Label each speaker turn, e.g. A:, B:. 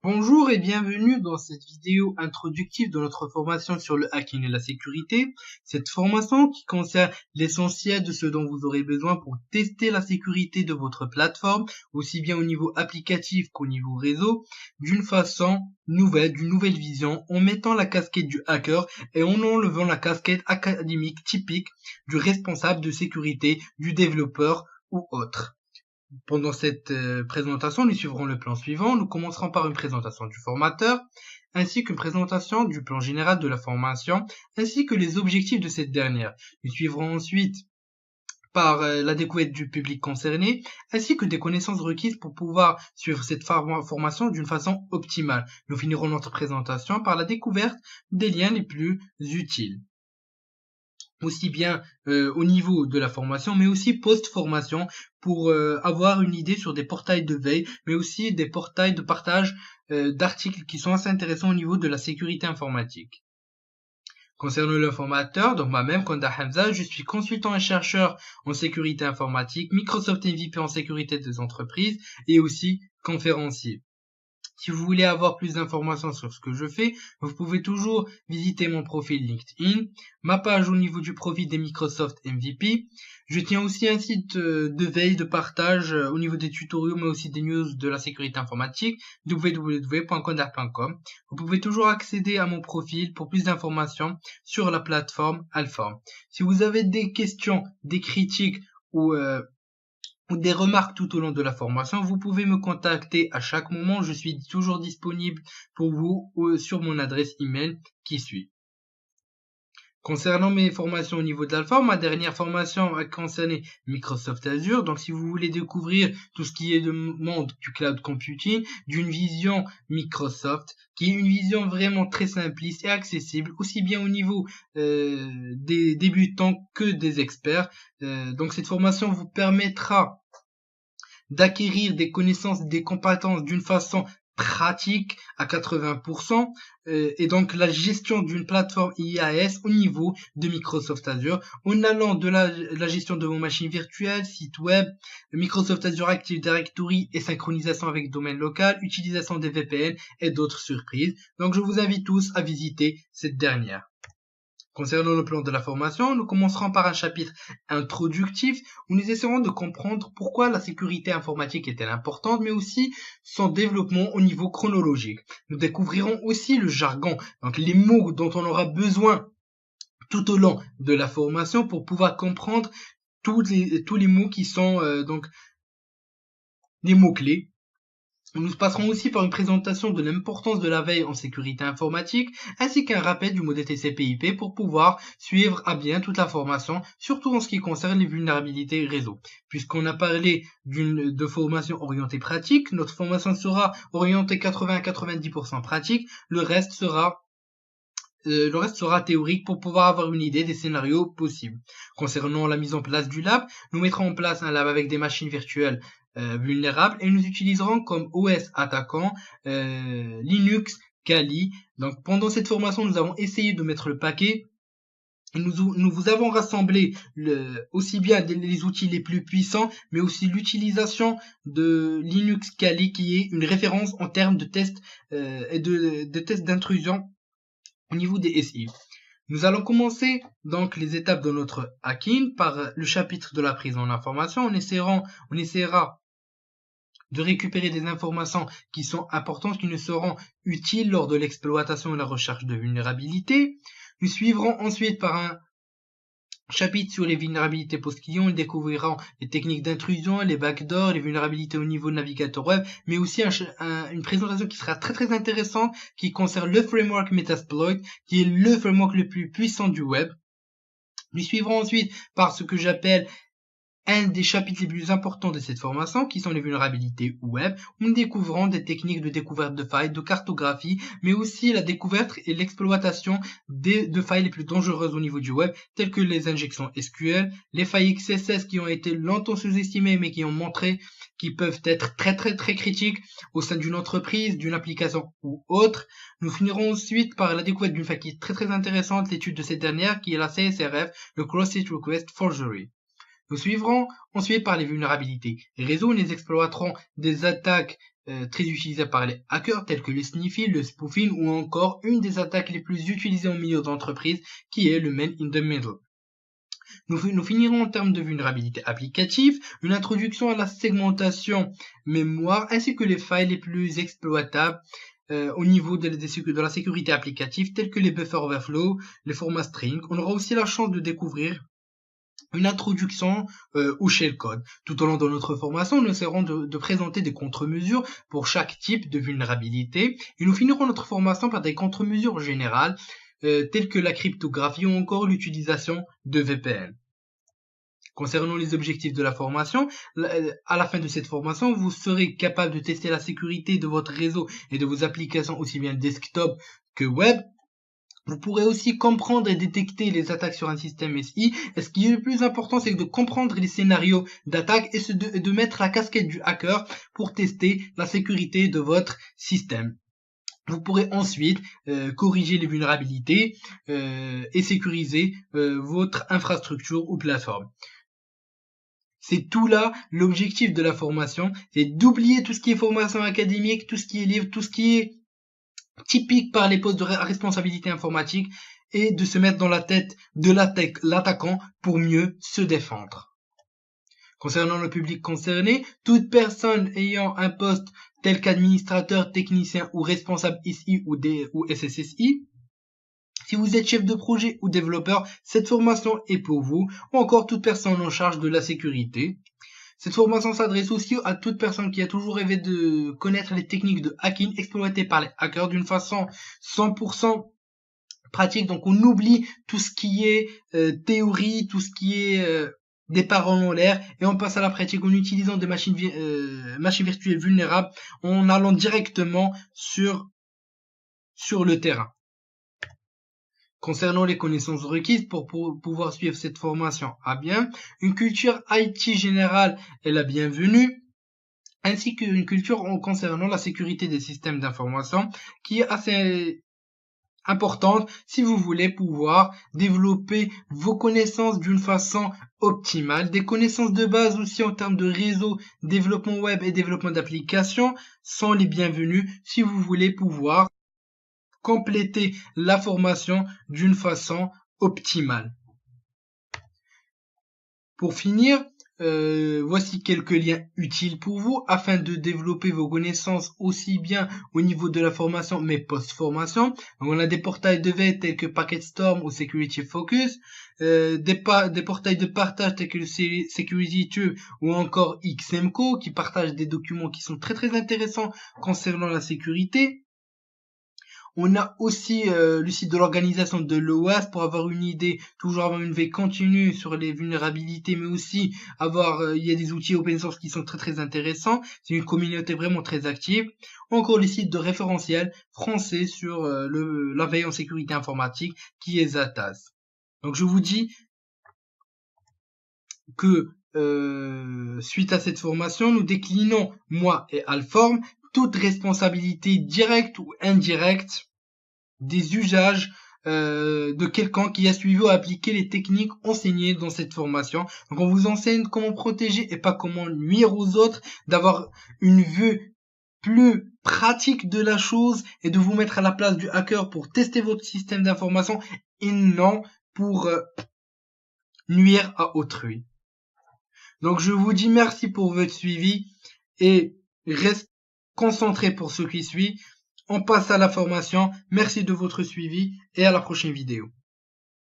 A: Bonjour et bienvenue dans cette vidéo introductive de notre formation sur le hacking et la sécurité. Cette formation qui concerne l'essentiel de ce dont vous aurez besoin pour tester la sécurité de votre plateforme, aussi bien au niveau applicatif qu'au niveau réseau, d'une façon nouvelle, d'une nouvelle vision, en mettant la casquette du hacker et en enlevant la casquette académique typique du responsable de sécurité, du développeur ou autre. Pendant cette présentation, nous suivrons le plan suivant. Nous commencerons par une présentation du formateur, ainsi qu'une présentation du plan général de la formation, ainsi que les objectifs de cette dernière. Nous suivrons ensuite par la découverte du public concerné, ainsi que des connaissances requises pour pouvoir suivre cette formation d'une façon optimale. Nous finirons notre présentation par la découverte des liens les plus utiles, aussi bien au niveau de la formation, mais aussi post-formation, pour avoir une idée sur des portails de veille, mais aussi des portails de partage d'articles qui sont assez intéressants au niveau de la sécurité informatique. Concernant le formateur, donc moi-même, Konda Hamza, je suis consultant et chercheur en sécurité informatique, Microsoft MVP en sécurité des entreprises et aussi conférencier. Si vous voulez avoir plus d'informations sur ce que je fais, vous pouvez toujours visiter mon profil LinkedIn, ma page au niveau du profil des Microsoft MVP. Je tiens aussi un site de veille, de partage au niveau des tutoriels, mais aussi des news de la sécurité informatique, www.condar.com. Vous pouvez toujours accéder à mon profil pour plus d'informations sur la plateforme Alform. Si vous avez des questions, des critiques ou des remarques tout au long de la formation, vous pouvez me contacter à chaque moment. Je suis toujours disponible pour vous sur mon adresse email qui suit. Concernant mes formations au niveau de l'Alpha, ma dernière formation a concerné Microsoft Azure. Donc, si vous voulez découvrir tout ce qui est du monde du cloud computing, d'une vision Microsoft, qui est une vision vraiment très simpliste et accessible, aussi bien au niveau des débutants que des experts. Donc, cette formation vous permettra d'acquérir des connaissances, des compétences d'une façon pratique à 80%, et donc la gestion d'une plateforme IaaS au niveau de Microsoft Azure, en allant de la gestion de vos machines virtuelles, sites web, Microsoft Azure Active Directory et synchronisation avec domaine local, utilisation des VPN et d'autres surprises. Donc je vous invite tous à visiter cette dernière. Concernant le plan de la formation, nous commencerons par un chapitre introductif où nous essaierons de comprendre pourquoi la sécurité informatique est-elle importante, mais aussi son développement au niveau chronologique. Nous découvrirons aussi le jargon, donc les mots dont on aura besoin tout au long de la formation pour pouvoir comprendre tous les mots qui sont donc les mots-clés. Nous passerons aussi par une présentation de l'importance de la veille en sécurité informatique, ainsi qu'un rappel du modèle TCP/IP pour pouvoir suivre à bien toute la formation, surtout en ce qui concerne les vulnérabilités réseau. Puisqu'on a parlé de formation orientée pratique, notre formation sera orientée 80-90% pratique, le reste sera théorique pour pouvoir avoir une idée des scénarios possibles. Concernant la mise en place du lab, nous mettrons en place un lab avec des machines virtuelles vulnérables et nous utiliserons comme OS attaquant Linux, Kali. Donc pendant cette formation, nous avons essayé de mettre le paquet. Nous vous avons rassemblé aussi bien les outils les plus puissants, mais aussi l'utilisation de Linux Kali qui est une référence en termes de tests et de tests d'intrusion au niveau des SI. Nous allons commencer donc les étapes de notre hacking par le chapitre de la prise en information. On essaiera de récupérer des informations qui sont importantes, qui nous seront utiles lors de l'exploitation et la recherche de vulnérabilité. Nous suivrons ensuite par un chapitre sur les vulnérabilités post-client. Ils découvriront les techniques d'intrusion, les backdoors, les vulnérabilités au niveau navigateur web, mais aussi une présentation qui sera très intéressante qui concerne le framework Metasploit, qui est le framework le plus puissant du web. Nous suivrons ensuite par ce que j'appelle un des chapitres les plus importants de cette formation, qui sont les vulnérabilités web, où nous découvrons des techniques de découverte de failles, de cartographie, mais aussi la découverte et l'exploitation de failles les plus dangereuses au niveau du web, telles que les injections SQL, les failles XSS qui ont été longtemps sous-estimées, mais qui ont montré qu'ils peuvent être très critiques au sein d'une entreprise, d'une application ou autre. Nous finirons ensuite par la découverte d'une faille qui est très intéressante, l'étude de cette dernière, qui est la CSRF, le Cross-Site Request Forgery. Nous suivrons ensuite par les vulnérabilités. Les réseaux nous exploiteront des attaques très utilisées par les hackers telles que le sniffing, le spoofing ou encore une des attaques les plus utilisées au milieu d'entreprise qui est le man in the middle. Nous finirons en termes de vulnérabilité applicative, une introduction à la segmentation mémoire ainsi que les failles les plus exploitables au niveau de la sécurité applicative telles que les buffer overflow, les formats string. On aura aussi la chance de découvrir une introduction au shellcode. Tout au long de notre formation, nous essaierons de présenter des contre-mesures pour chaque type de vulnérabilité et nous finirons notre formation par des contre-mesures générales telles que la cryptographie ou encore l'utilisation de VPN. Concernant les objectifs de la formation, à la fin de cette formation, vous serez capable de tester la sécurité de votre réseau et de vos applications aussi bien desktop que web. Vous pourrez aussi comprendre et détecter les attaques sur un système SI. Et ce qui est le plus important, c'est de comprendre les scénarios d'attaque et de mettre la casquette du hacker pour tester la sécurité de votre système. Vous pourrez ensuite corriger les vulnérabilités et sécuriser votre infrastructure ou plateforme. C'est tout là l'objectif de la formation, c'est d'oublier tout ce qui est formation académique, tout ce qui est livre, tout ce qui est typique par les postes de responsabilité informatique et de se mettre dans la tête de l'attaquant pour mieux se défendre. Concernant le public concerné, toute personne ayant un poste tel qu'administrateur, technicien ou responsable SI ou SSSI, si vous êtes chef de projet ou développeur, cette formation est pour vous, ou encore toute personne en charge de la sécurité. Cette formation s'adresse aussi à toute personne qui a toujours rêvé de connaître les techniques de hacking exploitées par les hackers d'une façon 100% pratique. Donc on oublie tout ce qui est théorie, tout ce qui est des paroles en l'air et on passe à la pratique en utilisant des machines virtuelles vulnérables en allant directement sur le terrain. Concernant les connaissances requises pour pouvoir suivre cette formation à bien, une culture IT générale est la bienvenue, ainsi qu'une culture concernant la sécurité des systèmes d'information qui est assez importante si vous voulez pouvoir développer vos connaissances d'une façon optimale. Des connaissances de base aussi en termes de réseau, développement web et développement d'applications sont les bienvenues si vous voulez pouvoir compléter la formation d'une façon optimale. Pour finir, voici quelques liens utiles pour vous afin de développer vos connaissances aussi bien au niveau de la formation mais post-formation. On a des portails de veille tels que PacketStorm ou Security Focus, des portails de partage tels que le SecurityTube ou encore XMCO qui partagent des documents qui sont très très intéressants concernant la sécurité. On a aussi le site de l'organisation de l'OAS pour avoir une idée, toujours avoir une veille continue sur les vulnérabilités, mais aussi il y a des outils open source qui sont très très intéressants. C'est une communauté vraiment très active. Encore le site de référentiel français sur la veille en sécurité informatique qui est Zataz. Donc je vous dis que suite à cette formation, nous déclinons, moi et Alform, toute responsabilité directe ou indirecte des usages de quelqu'un qui a suivi ou appliqué les techniques enseignées dans cette formation. Donc on vous enseigne comment protéger et pas comment nuire aux autres, d'avoir une vue plus pratique de la chose et de vous mettre à la place du hacker pour tester votre système d'information et non pour nuire à autrui. Donc je vous dis merci pour votre suivi et reste concentré pour ce qui suit. On passe à la formation. Merci de votre suivi et à la prochaine vidéo.